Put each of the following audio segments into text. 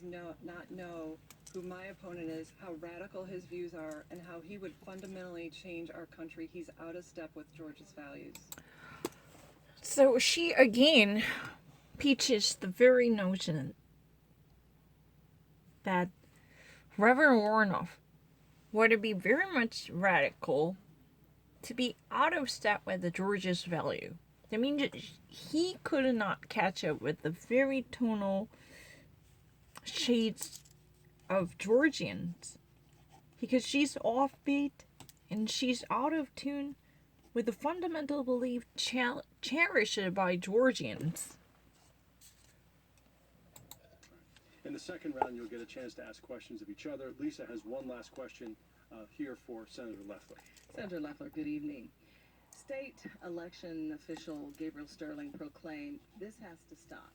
not know who my opponent is, how radical his views are, and how he would fundamentally change our country. He's out of step with George's values. So she again peaches the very notion that Reverend Warnoff would be very much radical to be out of step with the George's value. That means he could not catch up with the very tonal shades of Georgians because she's offbeat and she's out of tune with the fundamental belief cherished by Georgians. In the second round, you'll get a chance to ask questions of each other. Lisa has one last question here for Senator Loeffler. Senator Loeffler, good evening. State election official Gabriel Sterling proclaimed this has to stop.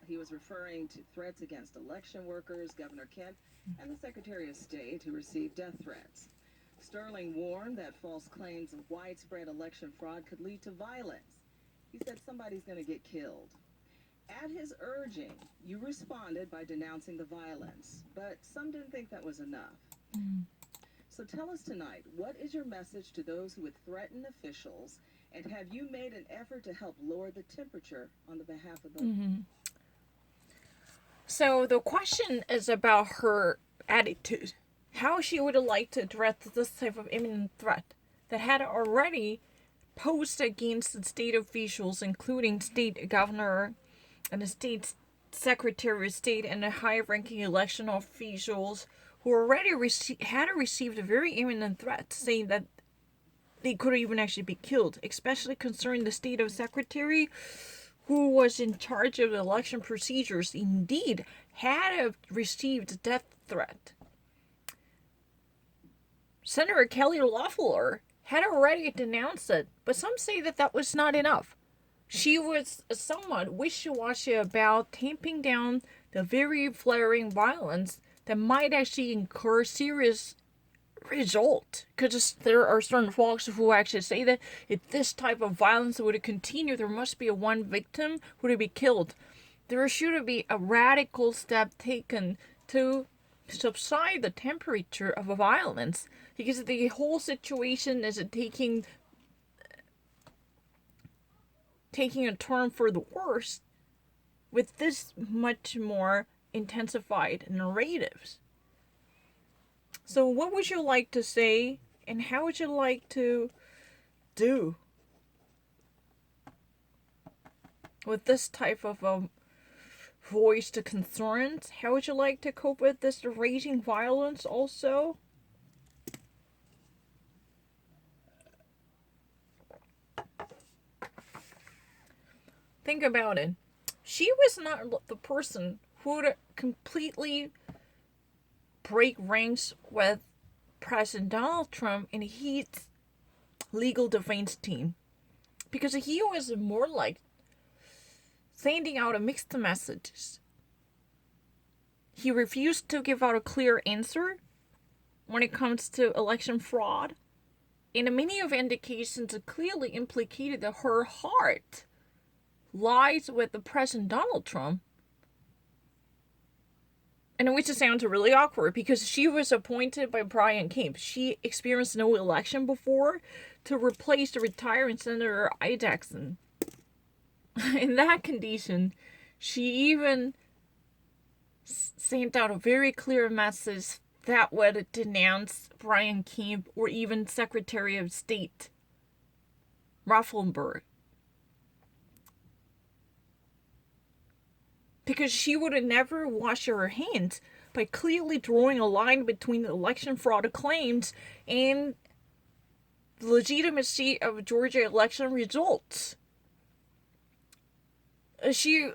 He was referring to threats against election workers, Governor Kemp, and the Secretary of State who received death threats. Sterling warned that false claims of widespread election fraud could lead to violence. He said somebody's going to get killed. At his urging, you responded by denouncing the violence, but some didn't think that was enough. So tell us tonight, what is your message to those who would threaten officials, and have you made an effort to help lower the temperature on the behalf of the... So the question is about her attitude, how she would like to address this type of imminent threat that had already posed against the state officials, including state governor and the state secretary of state and the high-ranking election officials who already had received a very imminent threat, saying that they could even actually be killed, especially concerning the state of secretary who was in charge of the election procedures, indeed had received a death threat. Senator Kelly Loeffler had already denounced it, but some say that that was not enough. She was somewhat wishy-washy about tamping down the very flaring violence that might actually incur serious result. Because there are certain folks who actually say that if this type of violence would continue, there must be one victim who would be killed. There should be a radical step taken to subside the temperature of violence, because the whole situation is taking a turn for the worse with this much more intensified narratives. So what would you like to say, and how would you like to do with this type of voiced concerns? How would you like to cope with this raging violence also? Think about it. She was not the person who would completely break ranks with President Donald Trump and his legal defense team, because he was more like sending out mixed messages. He refused to give out a clear answer when it comes to election fraud, and many of indications clearly implicated that her heart lies with the President Donald Trump. And which sounds really awkward because she was appointed by Brian Kemp. She experienced no election before to replace the retiring Senator Isaacson. In that condition, she even sent out a very clear message that would denounce Brian Kemp or even Secretary of State Raffensperger. Because she would have never washed her hands by clearly drawing a line between the election fraud claims and the legitimacy of Georgia election results. She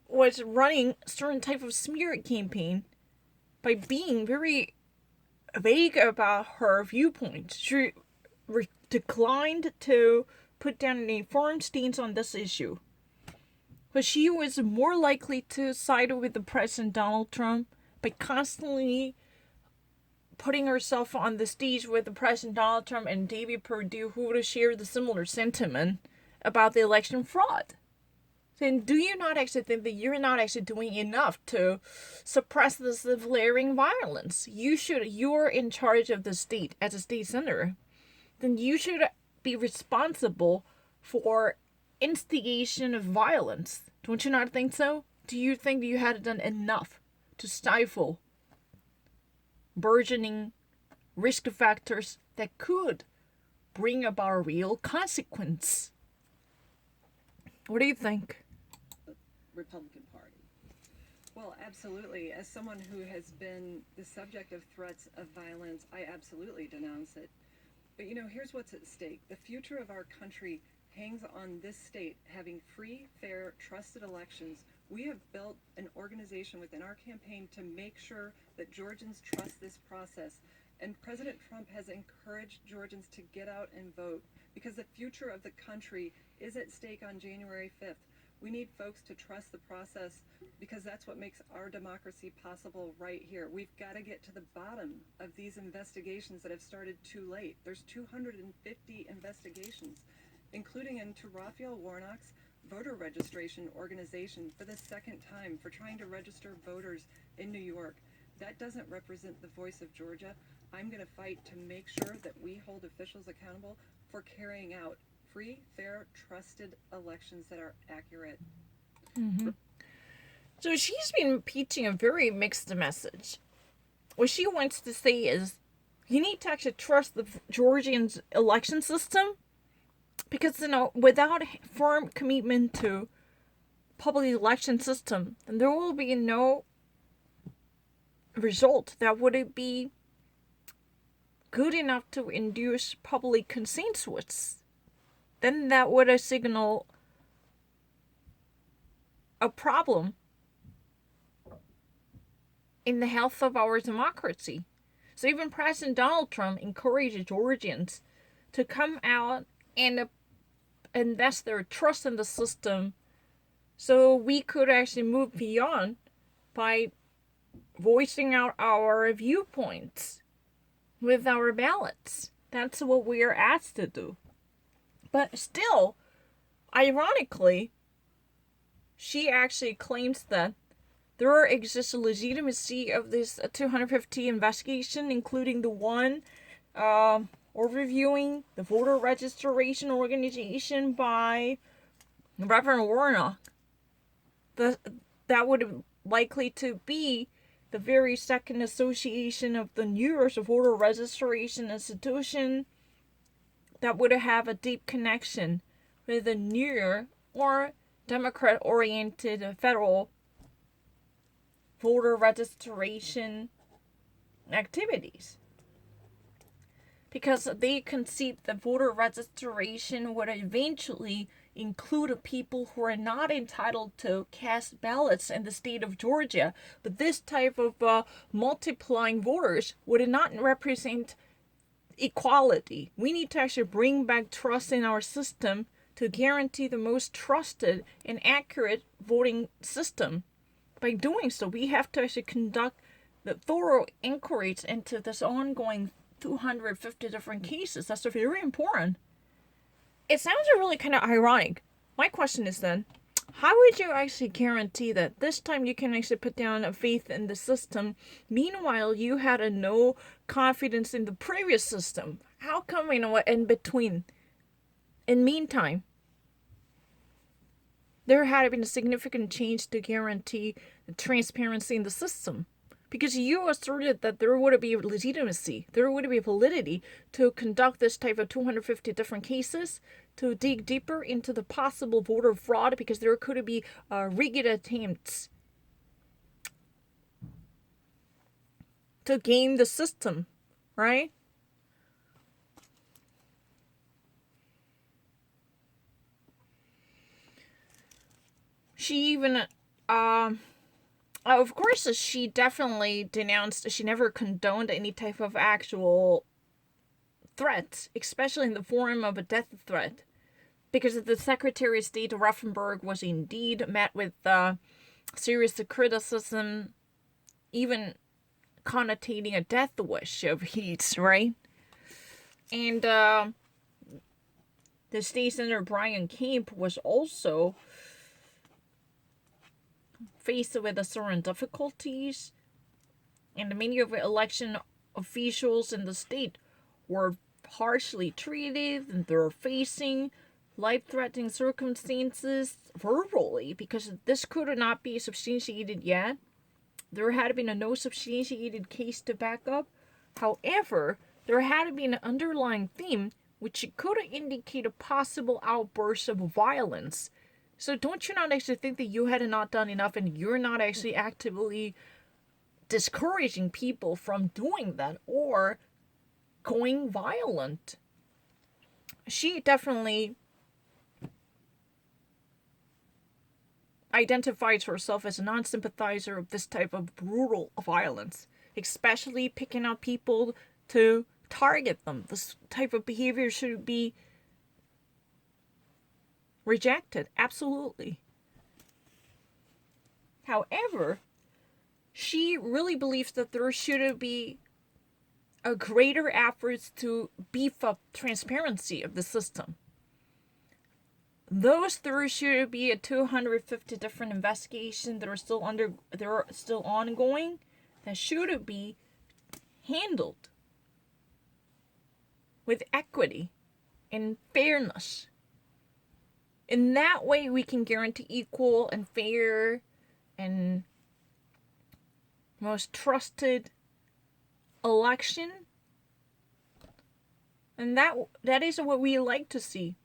was running a certain type of smear campaign by being very vague about her viewpoints. She declined to put down a firm stance on this issue. But she was more likely to side with the President Donald Trump by constantly putting herself on the stage with the President Donald Trump and David Perdue, who would have shared the similar sentiment about the election fraud. then do you not actually think that you're not actually doing enough to suppress this flaring violence? You're in charge of the state as a state senator. Then you should be responsible for instigation of violence. Don't you not think so? Do you think that you had done enough to stifle burgeoning risk factors that could bring about real consequence? What do you think? Republican Party. Well, absolutely. As someone who has been the subject of threats of violence, I absolutely denounce it. But here's what's at stake. The future of our country hangs on this state having free, fair, trusted elections. We have built an organization within our campaign to make sure that Georgians trust this process. And President Trump has encouraged Georgians to get out and vote because the future of the country is at stake on January 5th. We need folks to trust the process because that's what makes our democracy possible right here. We've got to get to the bottom of these investigations that have started too late. There's 250 investigations, including into Raphael Warnock's voter registration organization for the second time for trying to register voters in New York. That doesn't represent the voice of Georgia. I'm going to fight to make sure that we hold officials accountable for carrying out free, fair, trusted elections that are accurate. So she's been preaching a very mixed message. What she wants to say is, you need to actually trust the Georgian election system because, without firm commitment to public election system, then there will be no result that would be good enough to induce public consensus. Then that would signal a problem in the health of our democracy. So even President Donald Trump encouraged Georgians to come out and invest their trust in the system so we could actually move beyond by voicing out our viewpoints with our ballots. That's what we are asked to do. But still, ironically, she actually claims that there exists a legitimacy of this 250 investigation, including the one overviewing the voter registration organization by Reverend Warnock. That would likely to be the very second association of the New York voter registration institution that would have a deep connection with the New York or Democrat-oriented federal voter registration activities. Because they conceived that voter registration would eventually include people who are not entitled to cast ballots in the state of Georgia. But this type of multiplying voters would not represent equality. We need to actually bring back trust in our system to guarantee the most trusted and accurate voting system. By doing so, we have to actually conduct the thorough inquiries into this ongoing 250 different cases. That's very important. It sounds really kind of ironic. My question is then, how would you actually guarantee that this time you can actually put down a faith in the system? Meanwhile, you had no confidence in the previous system. How come, in between? In meantime, there had been a significant change to guarantee the transparency in the system. Because you asserted that there would be legitimacy, there would be validity to conduct this type of 250 different cases, to dig deeper into the possible voter fraud, because there could be rigged attempts to game the system, right? She even, of course, she definitely denounced, she never condoned any type of actual threat, especially in the form of a death threat. Because the Secretary of State Rauschenberg was indeed met with serious criticism, even connotating a death wish of his, right? And the State Senator Brian Kemp was also faced with certain difficulties, and many of the election officials in the state were harshly treated, and they're facing life-threatening circumstances verbally because this could not be substantiated yet. There had been no substantiated case to back up. However, there had been an underlying theme which could indicate a possible outburst of violence. So don't you not actually think that you had not done enough and you're not actually actively discouraging people from doing that or going violent? She definitely identifies herself as a non-sympathizer of this type of brutal violence, especially picking out people to target them. This type of behavior should be rejected, absolutely. However, she really believes that there should be a greater efforts to beef up transparency of the system. There should be a 250 different investigations that are still ongoing that should be handled with equity and fairness. In that way, we can guarantee equal and fair and most trusted election. And that is what we like to see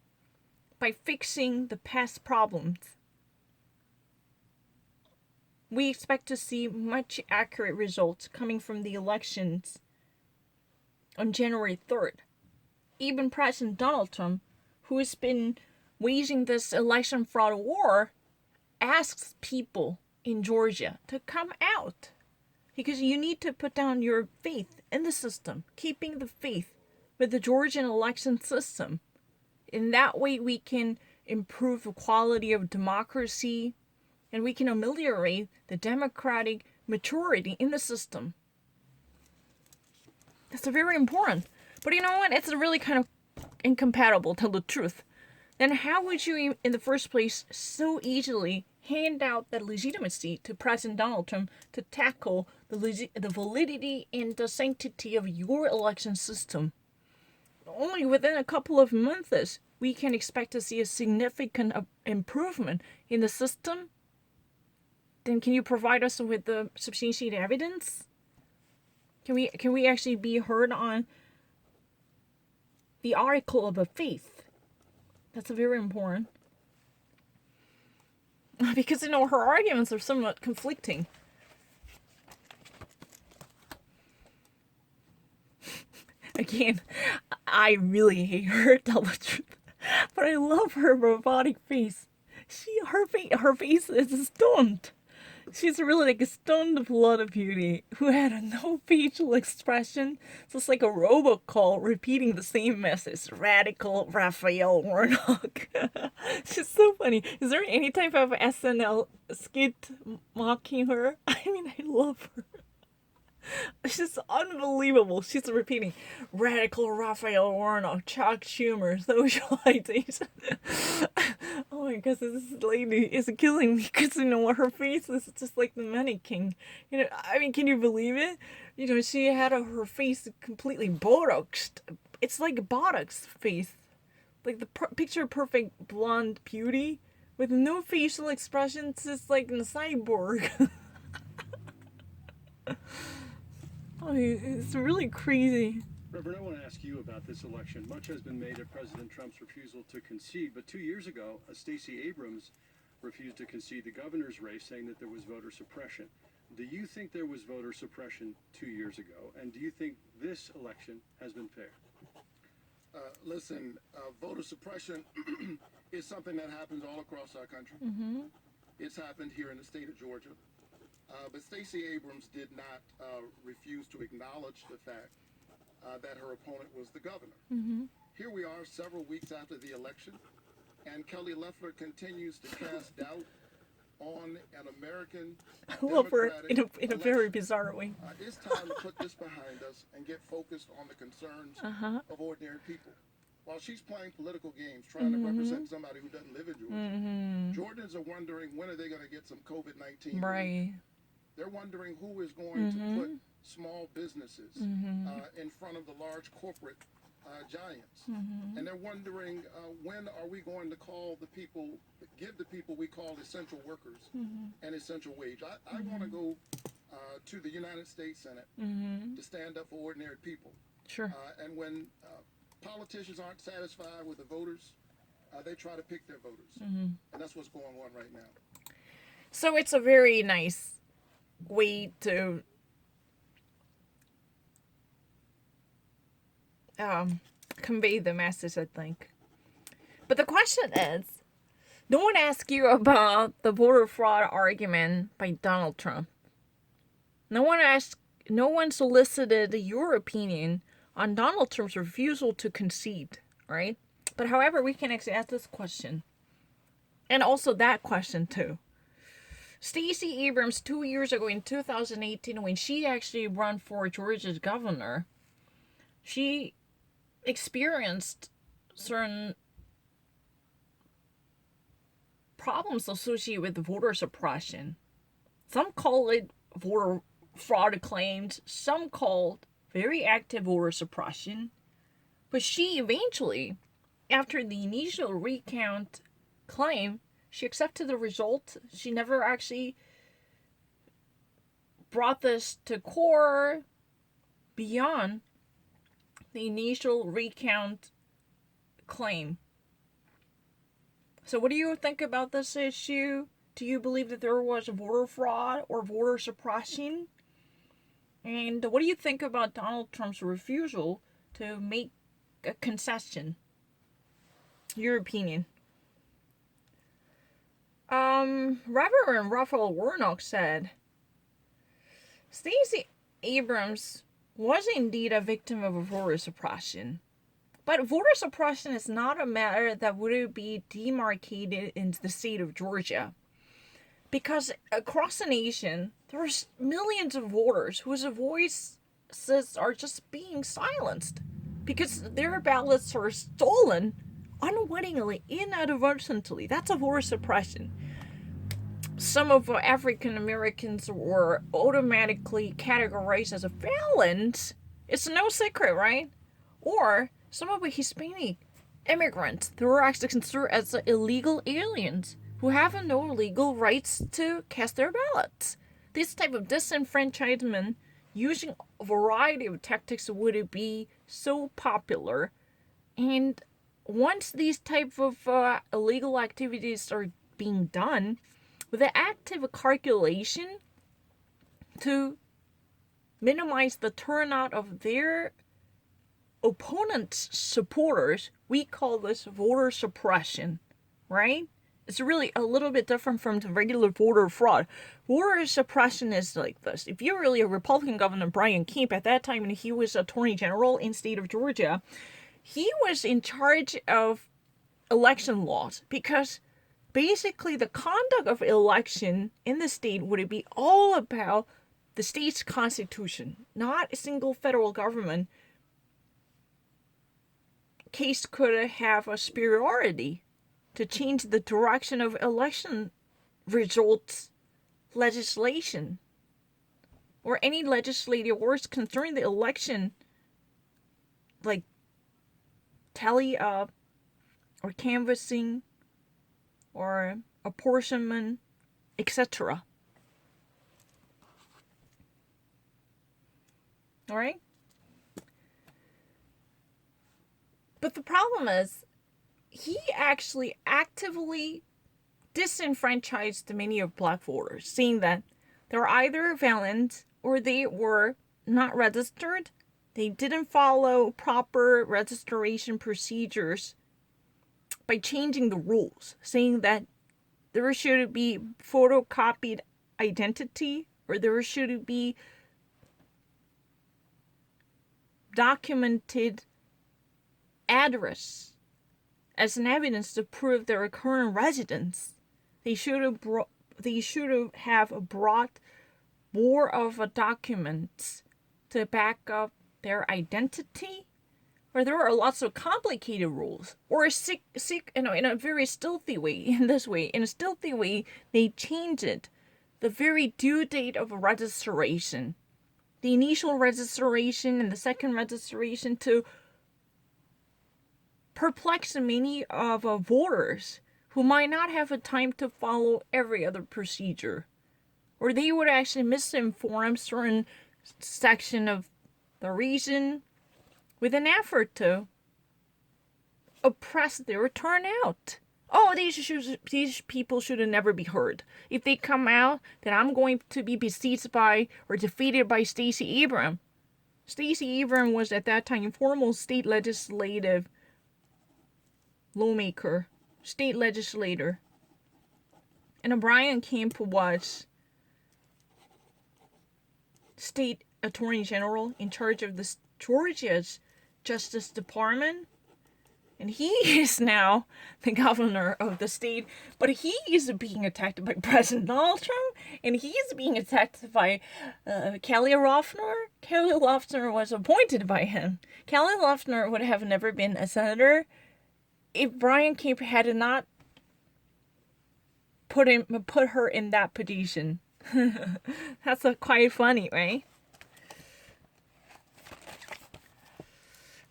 by fixing the past problems. We expect to see much accurate results coming from the elections on January 3rd. Even President Donald Trump, who has been waging this election fraud war, asks people in Georgia to come out. Because you need to put down your faith in the system, keeping the faith with the Georgian election system. In that way, we can improve the quality of democracy and we can ameliorate the democratic maturity in the system. That's very important. But you know what? It's really kind of incompatible, tell the truth. Then how would you, in the first place, so easily hand out that legitimacy to President Donald Trump to tackle the validity and the sanctity of your election system? Only within a couple of months, we can expect to see a significant improvement in the system. Then can you provide us with the substantiated evidence? Can we actually be heard on the article of a faith? That's very important. Because, her arguments are somewhat conflicting. Again, I really hate her, tell the truth. But I love her robotic face. Her face is stunned. She's really like a stunned blood beauty who had no facial expression. So it's like a robocall repeating the same message. Radical Raphael Warnock. She's so funny. Is there any type of SNL skit mocking her? I mean, I love her. She's unbelievable. She's repeating Radical Raphael Warnock, Chuck Schumer, socialization. Oh my gosh, this lady is killing me because her face is just like the mannequin. I mean, can you believe it? She had her face completely botoxed. It's like a botox face, like the picture perfect blonde beauty with no facial expressions. It's like a cyborg. Oh, it's really crazy. Reverend, I want to ask you about this election. Much has been made of President Trump's refusal to concede, but 2 years ago, Stacey Abrams refused to concede the governor's race, saying that there was voter suppression. Do you think there was voter suppression 2 years ago, and do you think this election has been fair? Listen, voter suppression is something that happens all across our country. Mm-hmm. It's happened here in the state of Georgia. But Stacey Abrams did not refuse to acknowledge the fact that her opponent was the governor. Mm-hmm. Here we are several weeks after the election, and Kelly Loeffler continues to cast doubt on an American I love her democratic in a very bizarre way. It's time to put this behind us and get focused on the concerns of ordinary people. while she's playing political games, trying to represent somebody who doesn't live in Georgia, Georgians are wondering when are they going to get some COVID-19 relief. Right. They're wondering who is going to put small businesses in front of the large corporate giants. And they're wondering when are we going to give the people we call essential workers an essential wage. I want to go to the United States Senate to stand up for ordinary people. Sure. And when politicians aren't satisfied with the voters, they try to pick their voters. And that's what's going on right now. So it's a very nice way to convey the message, I think. But the question is, no one asked you about the voter fraud argument by Donald Trump. No one solicited your opinion on Donald Trump's refusal to concede, right? But however, we can actually ask this question. And also that question too. Stacey Abrams, 2 years ago in 2018, when she actually ran for Georgia's governor, she experienced certain problems associated with voter suppression. Some call it voter fraud claims, some called very active voter suppression. But she eventually, after the initial recount claim, she accepted the result. She never actually brought this to court beyond the initial recount claim. So what do you think about this issue? Do you believe that there was voter fraud or voter suppression? And what do you think about Donald Trump's refusal to make a concession? Your opinion. Reverend Raphael Warnock said, Stacey Abrams was indeed a victim of voter suppression. But voter suppression is not a matter that would be demarcated in the state of Georgia. Because across the nation, there's millions of voters whose voices are just being silenced because their ballots are stolen unwittingly, inadvertently. That's a voter suppression. Some of African Americans were automatically categorized as felons. It's no secret, right? Or some of the Hispanic immigrants who were actually considered as illegal aliens who have no legal rights to cast their ballots. This type of disenfranchisement using a variety of tactics would be so popular. And once these type of illegal activities are being done, with the active calculation to minimize the turnout of their opponents' supporters, we call this voter suppression, right? It's really a little bit different from the regular voter fraud. Voter suppression is like this. If you're really a Republican governor, Brian Kemp, at that time when he was Attorney General in the state of Georgia, he was in charge of election laws because basically the conduct of election in the state would be all about the state's constitution, not a single federal government case could have a superiority to change the direction of election results legislation or any legislative words concerning the election, like tally up or canvassing or apportionment, etc. All right? But the problem is, he actually actively disenfranchised many of black voters, saying that they're either violent or they were not registered. They didn't follow proper registration procedures by changing the rules, saying that there should be photocopied identity or there should be documented address as an evidence to prove their current residence. They should have brought more of a documents to back up their identity where there are lots of complicated rules, or in a very stealthy way. In a stealthy way, they change it. The very due date of registration, the initial registration and the second registration, to perplex many of voters who might not have a time to follow every other procedure, or they would actually misinform certain section of the region with an effort to oppress their turnout. Oh, these people should never be heard. If they come out, then I'm going to be besieged by or defeated by Stacey Abrams. Stacey Abrams was at that time former state legislative lawmaker, state legislator. And Brian Kemp was state attorney general in charge of the Georgia's Justice Department. And he is now the governor of the state, but he is being attacked by President Donald Trump, and he is being attacked by Kelly Loeffler. Kelly Loeffler was appointed by him. Kelly Loeffler would have never been a senator if Brian Kemp had not put her in that position. That's quite funny, right?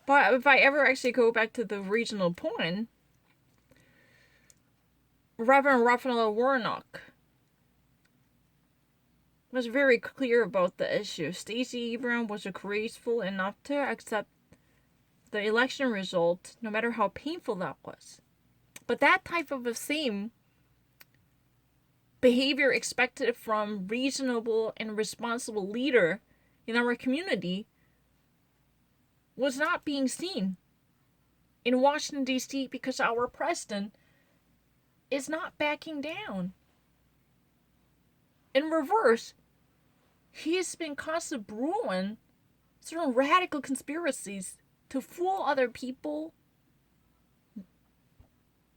But if I ever actually go back to the regional point, Reverend Raphael Warnock was very clear about the issue. Stacey Abrams was graceful enough to accept the election result, no matter how painful that was. But that type of the same behavior expected from reasonable and responsible leader in our community was not being seen in Washington, D.C. because our president is not backing down. In reverse, he has been constantly brewing certain radical conspiracies to fool other people.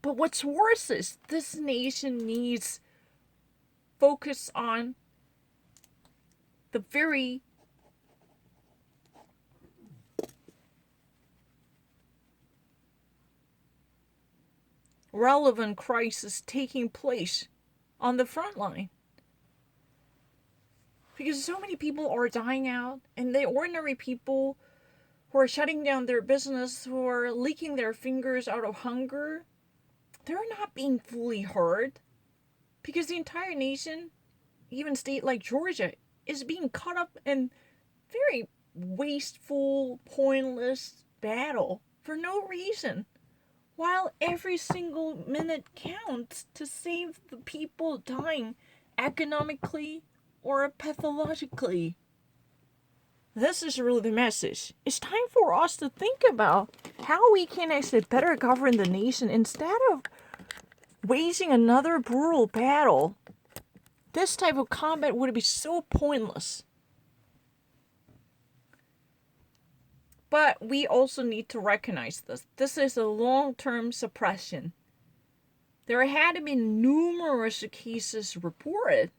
But what's worse is this nation needs focus on the very relevant crisis taking place on the front line. Because so many people are dying out, and the ordinary people who are shutting down their business, who are licking their fingers out of hunger, they're not being fully heard. Because the entire nation, even state like Georgia, is being caught up in very wasteful, pointless battle for no reason. While every single minute counts to save the people dying economically or pathologically. This is really the message. It's time for us to think about how we can actually better govern the nation instead of waging another brutal battle. This type of combat would be so pointless. But we also need to recognize this. This is a long-term suppression. There had been numerous cases reported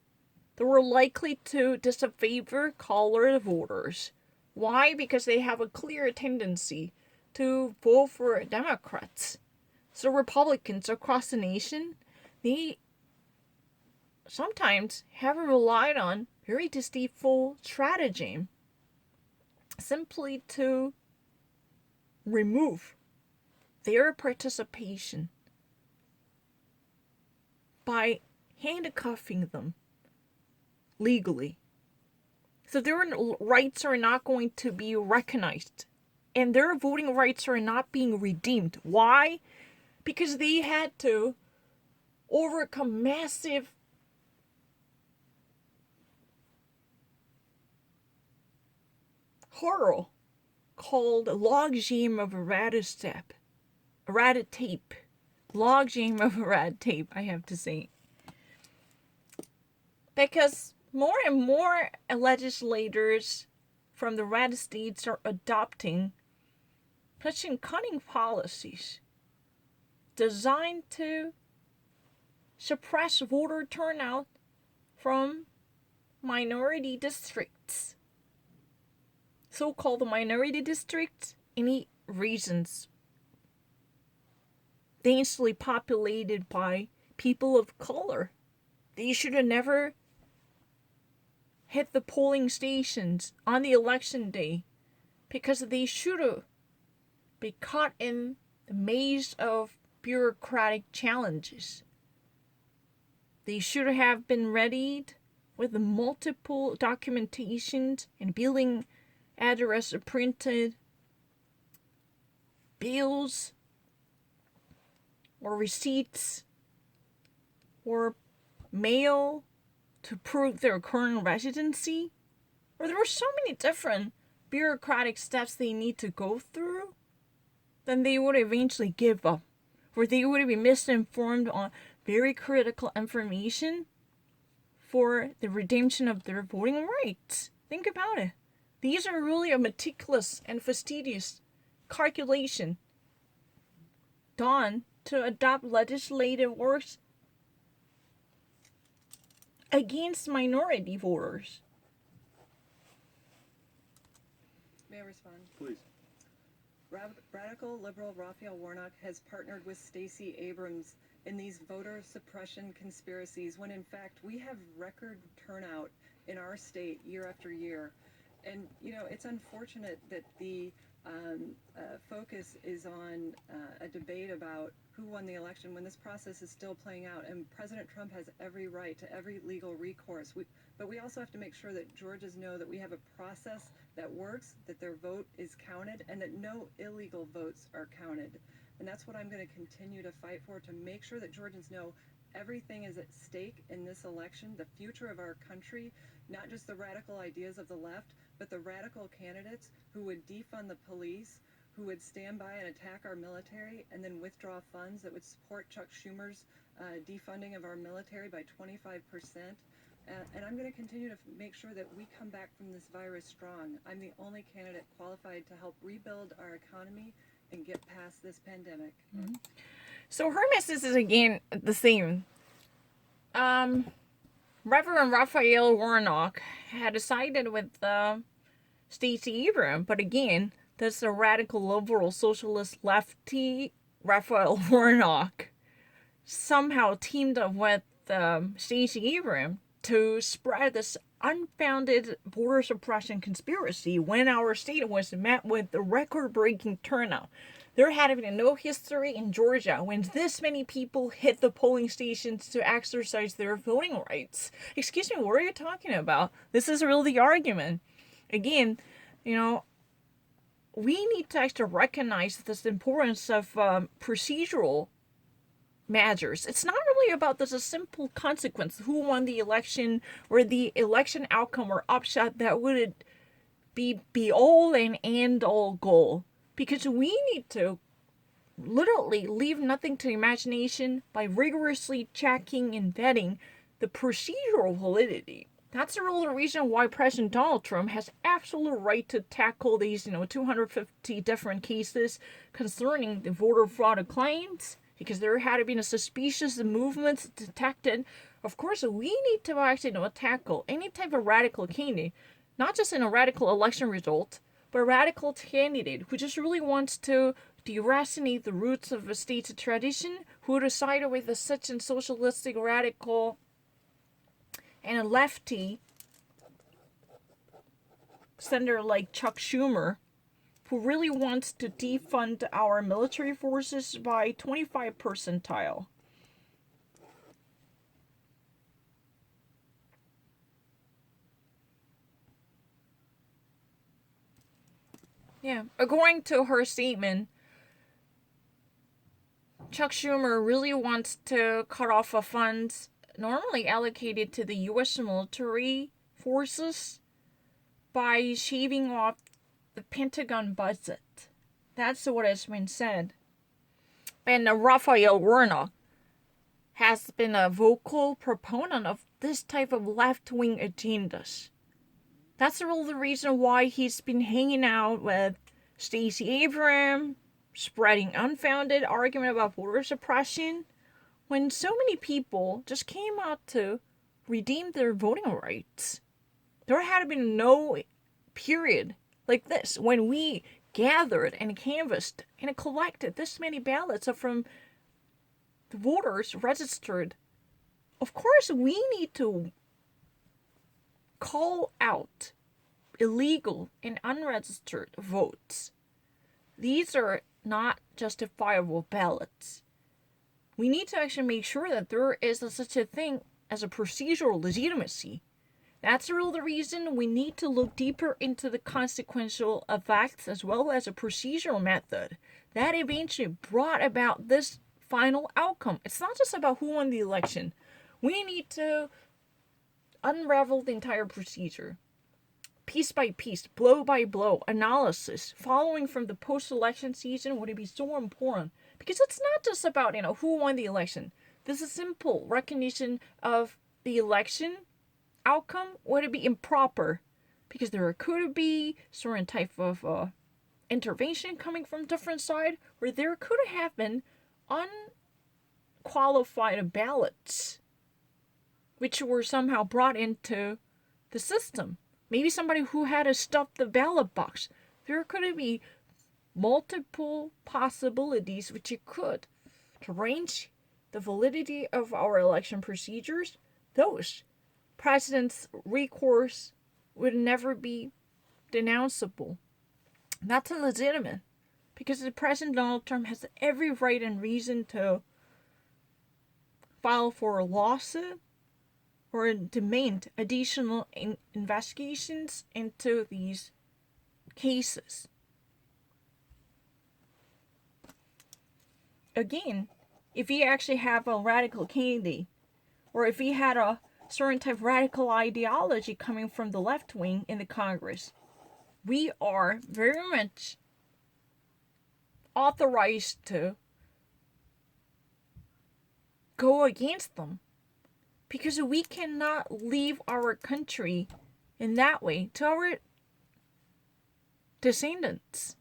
that were likely to disfavor colored voters. Why? Because they have a clear tendency to vote for Democrats. So Republicans across the nation, they sometimes have relied on very deceitful stratagem simply to remove their participation by handcuffing them legally. So their rights are not going to be recognized, and their voting rights are not being redeemed. Why? Because they had to overcome massive horror called logjam of red tape. Logjam of red tape, I have to say. Because more and more legislators from the red states are adopting such cunning policies designed to suppress voter turnout from minority districts. So-called minority districts, any regions densely populated by people of color. They should have never hit the polling stations on the election day because they should have been caught in the maze of bureaucratic challenges. They should have been readied with the multiple documentations and billing address printed bills or receipts or mail to prove their current residency. Or there were so many different bureaucratic steps they need to go through, then they would eventually give up. Or they would be misinformed on very critical information for the redemption of their voting rights. Think about it. These are really a meticulous and fastidious calculation done to adopt legislative works against minority voters. May I respond? Please. Radical liberal Raphael Warnock has partnered with Stacey Abrams in these voter suppression conspiracies when in fact we have record turnout in our state year after year. And, you know, it's unfortunate that the focus is on a debate about who won the election when this process is still playing out. And President Trump has every right to every legal recourse. But we also have to make sure that Georgians know that we have a process that works, that their vote is counted, and that no illegal votes are counted. And that's what I'm going to continue to fight for, to make sure that Georgians know everything is at stake in this election, the future of our country, not just the radical ideas of the left, but the radical candidates who would defund the police, who would stand by and attack our military and then withdraw funds that would support Chuck Schumer's defunding of our military by 25%. And I'm going to continue to make sure that we come back from this virus strong. I'm the only candidate qualified to help rebuild our economy and get past this pandemic. Mm-hmm. So her message is again the same. Reverend Raphael Warnock had sided with Stacey Abrams, but again, that's a radical liberal socialist lefty Raphael Warnock somehow teamed up with Stacey Abrams to spread this unfounded voter suppression conspiracy when our state was met with a record-breaking turnout. There had been no history in Georgia when this many people hit the polling stations to exercise their voting rights. Excuse me, what are you talking about? This is really the argument. Again, you know, we need to actually recognize this importance of procedural measures. It's not really about this a simple consequence, who won the election or the election outcome or upshot that would be all and end all goal. Because we need to literally leave nothing to imagination by rigorously checking and vetting the procedural validity. That's the real reason why President Donald Trump has absolute right to tackle these, 250 different cases concerning the voter fraud claims, because there had been a suspicious movements detected. Of course, we need to actually tackle any type of radical candidate, not just in a radical election result, but a radical candidate who just really wants to deracinate the roots of a state's tradition, who decided with a such and socialistic radical and a lefty senator like Chuck Schumer, who really wants to defund our military forces by 25 percentile. Yeah, according to her statement, Chuck Schumer really wants to cut off of funds normally allocated to the U.S. military forces by shaving off the Pentagon budget. That's what has been said. And Raphael Warnock has been a vocal proponent of this type of left-wing agendas. That's the reason why he's been hanging out with Stacey Abrams, spreading unfounded argument about voter suppression, when so many people just came out to redeem their voting rights. There had been no period like this when we gathered and canvassed and collected this many ballots from the voters registered, of course we need to call out illegal and unregistered votes. These are not justifiable ballots. We need to actually make sure that there is such a thing as a procedural legitimacy. That's really the reason we need to look deeper into the consequential effects as well as a procedural method that eventually brought about this final outcome. It's not just about who won the election. We need to unravel the entire procedure. Piece by piece, blow by blow, analysis following from the post-election season would be so important. Because it's not just about, who won the election. This is simple recognition of the election outcome would be improper because there could be certain type of intervention coming from different side, or there could have been unqualified ballots which were somehow brought into the system. Maybe somebody who had to stuff the ballot box. There could be multiple possibilities which you could to range the validity of our election procedures. Those president's recourse would never be denounceable. That's illegitimate because the President Donald Trump has every right and reason to file for a lawsuit or demand additional investigations into these cases. Again, if he actually have a radical candidate, or if he had a certain type of radical ideology coming from the left wing in the Congress, we are very much authorized to go against them. Because we cannot leave our country in that way to our descendants.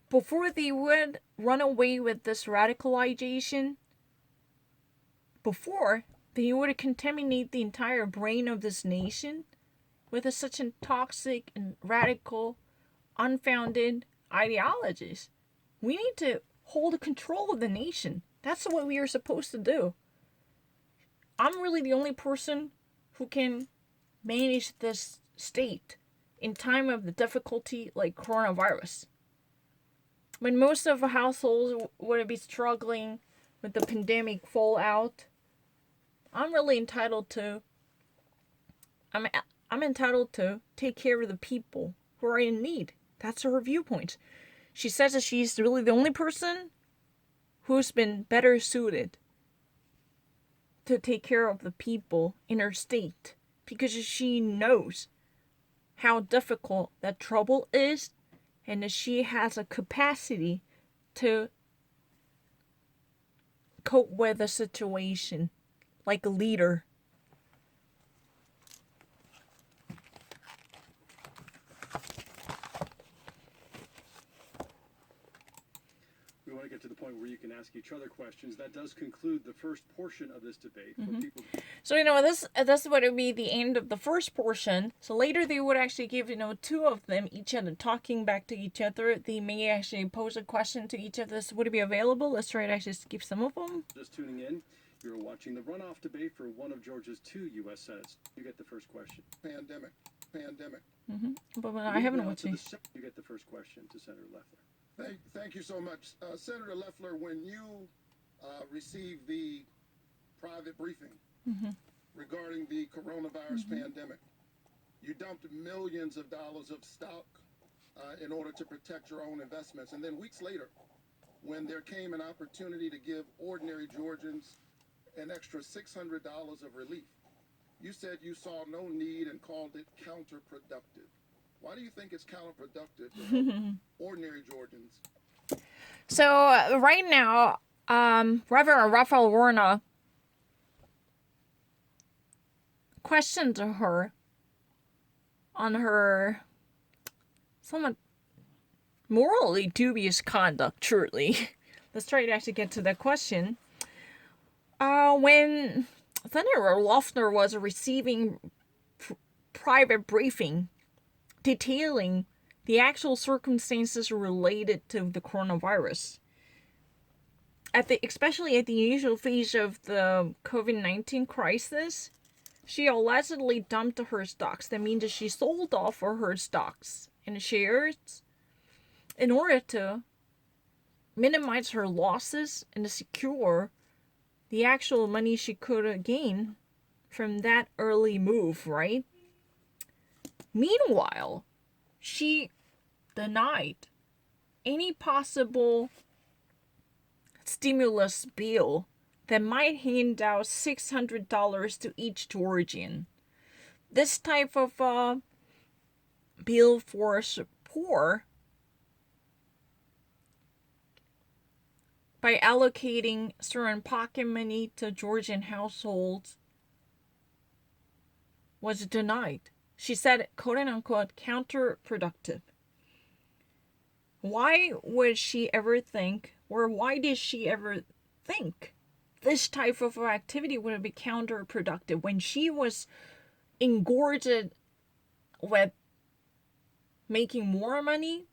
Before they would run away with this radicalization, before they would contaminate the entire brain of this nation with such a toxic and radical, unfounded ideologies. We need to hold control of the nation. That's what we are supposed to do. I'm really the only person who can manage this state in time of the difficulty like coronavirus. When most of the households would be struggling with the pandemic fallout, I'm really entitled to I'm entitled to take care of the people who are in need. That's her viewpoint. She says that she's really the only person who's been better suited to take care of the people in her state because she knows how difficult that trouble is and that she has a capacity to cope with a situation like a leader. We want to get to the point where you can ask each other questions. That does conclude the first portion of this debate. For people. So, this would be the end of the first portion. So later they would actually give, two of them, each other talking back to each other. They may actually pose a question to each of this. Would it be available? Let's try to actually skip some of them. Just tuning in, you're watching the runoff debate for one of Georgia's 2 U.S. Senates. You get the first question. Pandemic. But I haven't watched it. You get the first question to Senator Loeffler. Thank you so much. Senator Loeffler, when you received the private briefing regarding the coronavirus pandemic, you dumped millions of dollars of stock in order to protect your own investments. And then weeks later, when there came an opportunity to give ordinary Georgians an extra $600 of relief, you said you saw no need and called it counterproductive. Why do you think it's counterproductive to help ordinary Georgians? So right now, Reverend Raphael Warnock questioned her on her somewhat morally dubious conduct, truly. Let's try to actually get to that question. When Senator Loeffler was receiving private briefing detailing the actual circumstances related to the coronavirus. Especially at the initial phase of the COVID-19 crisis, she allegedly dumped her stocks. That means that she sold off her stocks and shares in order to minimize her losses and to secure the actual money she could gain from that early move, right? Meanwhile, she denied any possible stimulus bill that might hand out $600 to each Georgian. This type of bill for support by allocating certain pocket money to Georgian households was denied. She said, quote unquote, counterproductive. Why would she ever think, or why did she ever think this type of activity would be counterproductive when she was engorged with making more money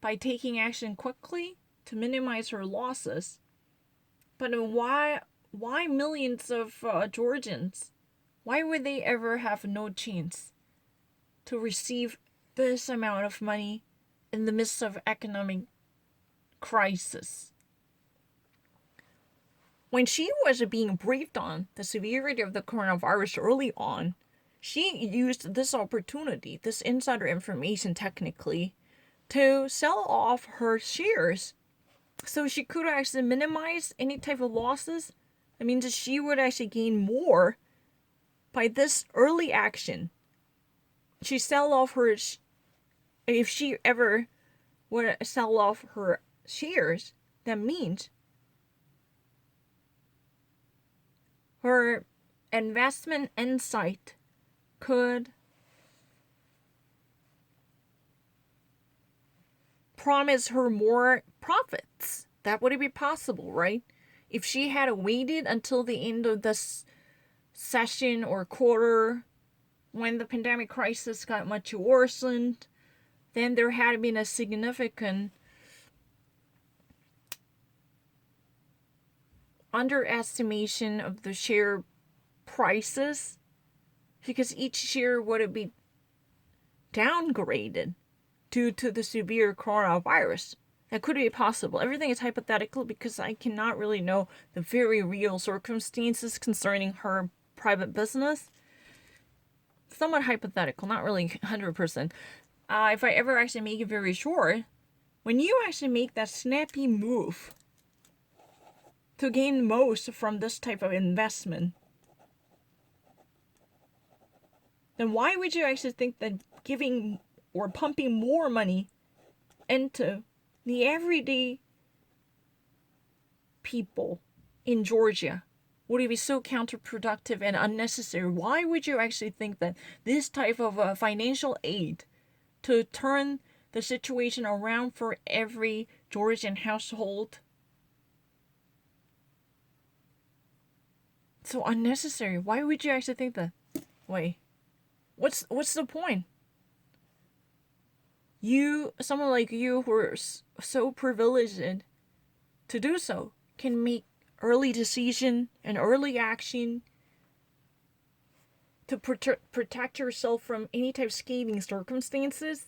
by taking action quickly to minimize her losses? But why millions of Georgians? Why would they ever have no chance to receive this amount of money in the midst of economic crisis? When she was being briefed on the severity of the coronavirus early on, she used this opportunity, this insider information technically, to sell off her shares so she could actually minimize any type of losses. That means that she would actually gain more by this early action. She sell off her, if she ever would sell off her shares, that means her investment insight could promise her more profits. That would be possible, right? If she had waited until the end of this session or quarter when the pandemic crisis got much worsened, then there had been a significant underestimation of the share prices, because each share would be downgraded due to the severe coronavirus. That could be possible. Everything is hypothetical because I cannot really know the very real circumstances concerning her private business. Somewhat hypothetical, not really 100%. If I ever actually make it very short, when you actually make that snappy move to gain most from this type of investment, then why would you actually think that giving or pumping more money into the everyday people in Georgia would it be so counterproductive and unnecessary? Why would you actually think that this type of financial aid to turn the situation around for every Georgian household so unnecessary? Why would you actually think that? Wait, what's the point? Someone like you who are so privileged to do so, can make early decision and early action to protect yourself from any type of scathing circumstances.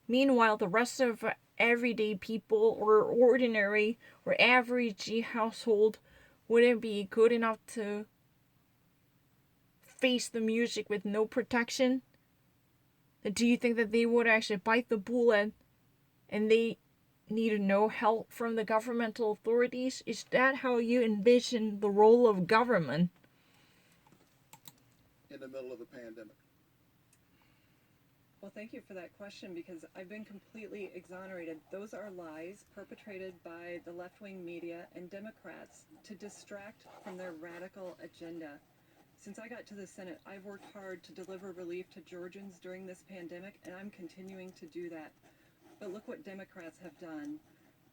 Meanwhile, the rest of everyday people or ordinary or average household wouldn't be good enough to face the music with no protection. Do you think that they would actually bite the bullet and they need no help from the governmental authorities? Is that how you envision the role of government in the middle of a pandemic? Well, thank you for that question, because I've been completely exonerated. Those are lies perpetrated by the left-wing media and Democrats to distract from their radical agenda. Since I got to the Senate, I've worked hard to deliver relief to Georgians during this pandemic, and I'm continuing to do that. But look what Democrats have done.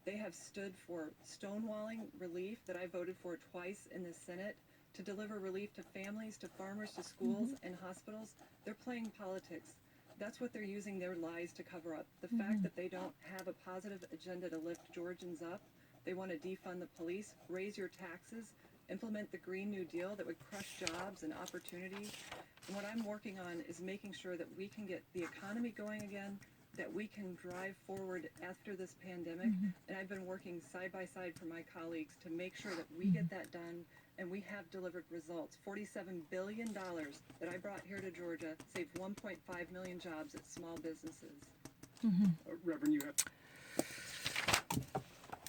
They have stood for stonewalling relief that I voted for twice in the Senate, to deliver relief to families, to farmers, to schools and hospitals. They're playing politics. That's what they're using their lies to cover up. The fact that they don't have a positive agenda to lift Georgians up. They want to defund the police, raise your taxes, implement the Green New Deal that would crush jobs and opportunity. And what I'm working on is making sure that we can get the economy going again, that we can drive forward after this pandemic. And I've been working side by side for my colleagues to make sure that we get that done, and we have delivered results. $47 billion that I brought here to Georgia saved 1.5 million jobs at small businesses. Reverend, you have.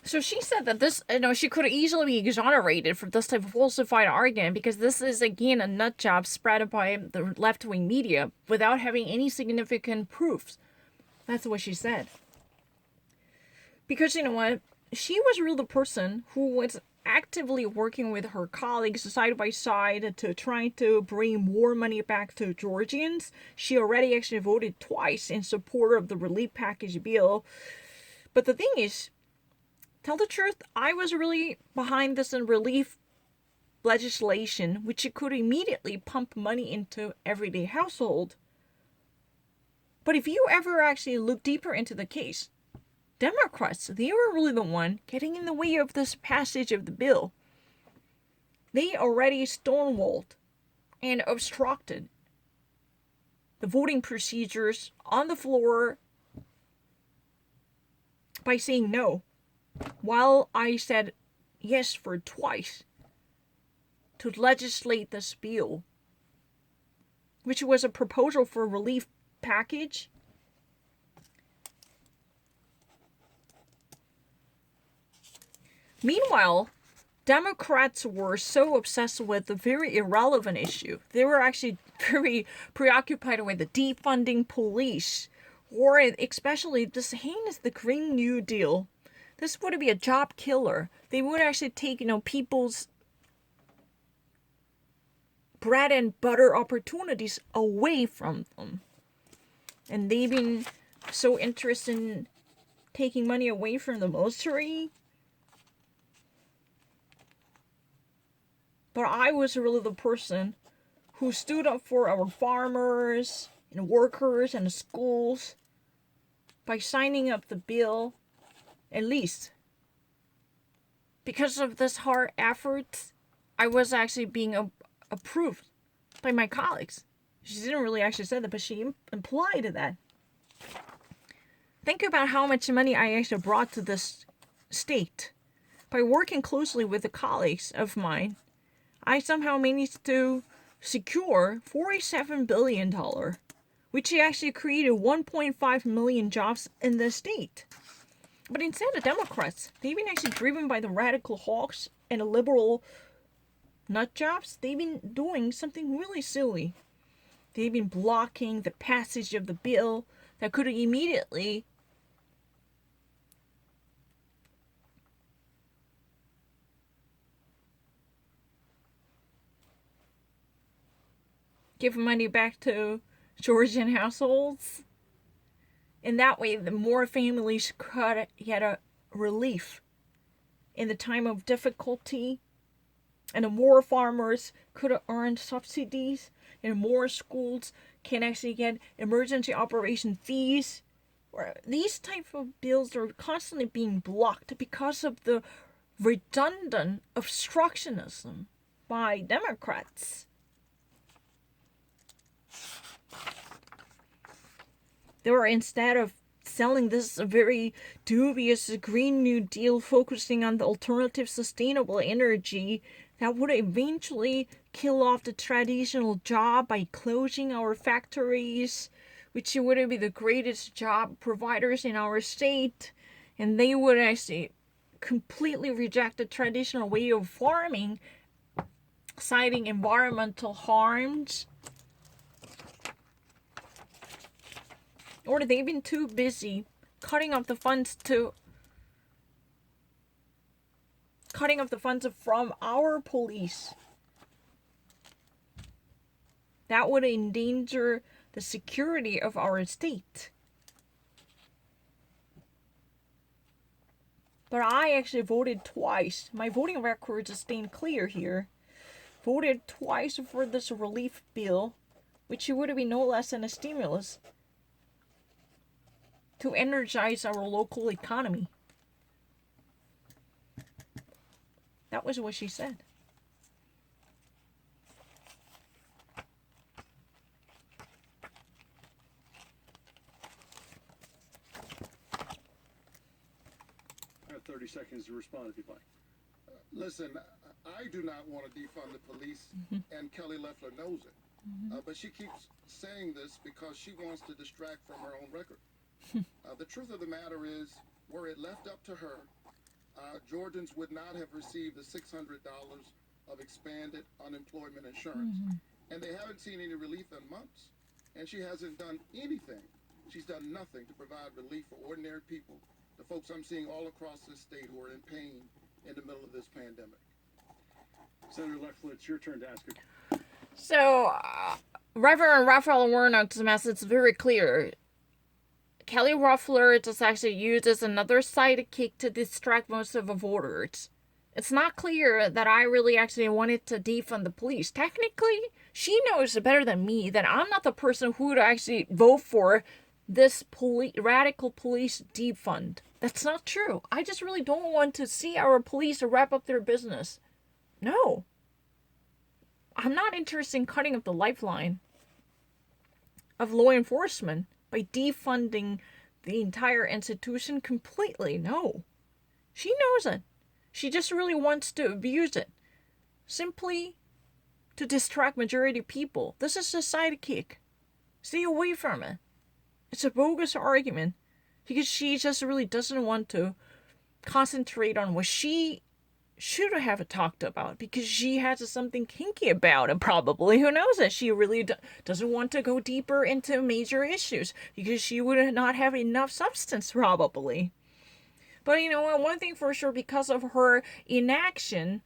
So she said that this, she could easily be exonerated for this type of falsified argument because this is, again, a nut job spread by the left-wing media without having any significant proofs. That's what she said. Because, you know what? She was really the person who was actively working with her colleagues side by side to try to bring more money back to Georgians. She already actually voted twice in support of the relief package bill. But the thing is, tell the truth, I was really behind this in relief legislation, which could immediately pump money into everyday household. But if you ever actually look deeper into the case, Democrats, they were really the one getting in the way of this passage of the bill. They already stonewalled and obstructed the voting procedures on the floor by saying no, while I said yes for twice to legislate this bill, which was a proposal for a relief package. Meanwhile, Democrats were so obsessed with the very irrelevant issue. They were actually very preoccupied with the defunding police, or especially this heinous the Green New Deal. This would be a job killer. They would actually take, people's bread and butter opportunities away from them. And they've been so interested in taking money away from the military. But I was really the person who stood up for our farmers and workers and the schools by signing up the bill, at least. Because of this hard effort, I was actually being approved by my colleagues. She didn't really actually say that, but she implied that. Think about how much money I actually brought to this state. By working closely with the colleagues of mine, I somehow managed to secure $47 billion, which actually created 1.5 million jobs in the state. But instead, the Democrats, they've been actually driven by the radical hawks and the liberal nut jobs. They've been doing something really silly. They've been blocking the passage of the bill that could immediately give money back to Georgian households. In that way, the more families could get a relief in the time of difficulty, and the more farmers could have earned subsidies, and more schools can actually get emergency operation fees. These type of bills are constantly being blocked because of the redundant obstructionism by Democrats. They were, instead of selling this very dubious Green New Deal focusing on the alternative sustainable energy that would eventually kill off the traditional job by closing our factories, which would be the greatest job providers in our state, and they would actually completely reject the traditional way of farming, citing environmental harms. Or they've been too busy cutting off the funds from our police. That would endanger the security of our state. But I actually voted twice. My voting record is staying clear here. Voted twice for this relief bill, which would be no less than a stimulus to energize our local economy. That was what she said. I have 30 seconds to respond if you'd like. Listen, I do not want to defund the police, and Kelly Loeffler knows it. But she keeps saying this because she wants to distract from her own record. The truth of the matter is, were it left up to her, Georgians would not have received the $600 of expanded unemployment insurance. And they haven't seen any relief in months. And she hasn't done anything. She's done nothing to provide relief for ordinary people, the folks I'm seeing all across this state who are in pain in the middle of this pandemic. Senator Loeffler, it's your turn to ask a So, Reverend Raphael Warnock's message is very clear. Kelly Loeffler just actually uses another sidekick to distract most of the voters. It's not clear that I really actually wanted to defund the police. Technically, she knows better than me that I'm not the person who would actually vote for this radical police defund. That's not true. I just really don't want to see our police wrap up their business. No. I'm not interested in cutting up the lifeline of law enforcement by defunding the entire institution completely. No. She knows it. She just really wants to abuse it. Simply to distract majority of people. This is a sidekick. Stay away from it. It's a bogus argument because she just really doesn't want to concentrate on what she should have talked about because she has something kinky about it, probably. Who knows it? She really doesn't want to go deeper into major issues because she would not have enough substance, probably. But you know what? One thing for sure, because of her inaction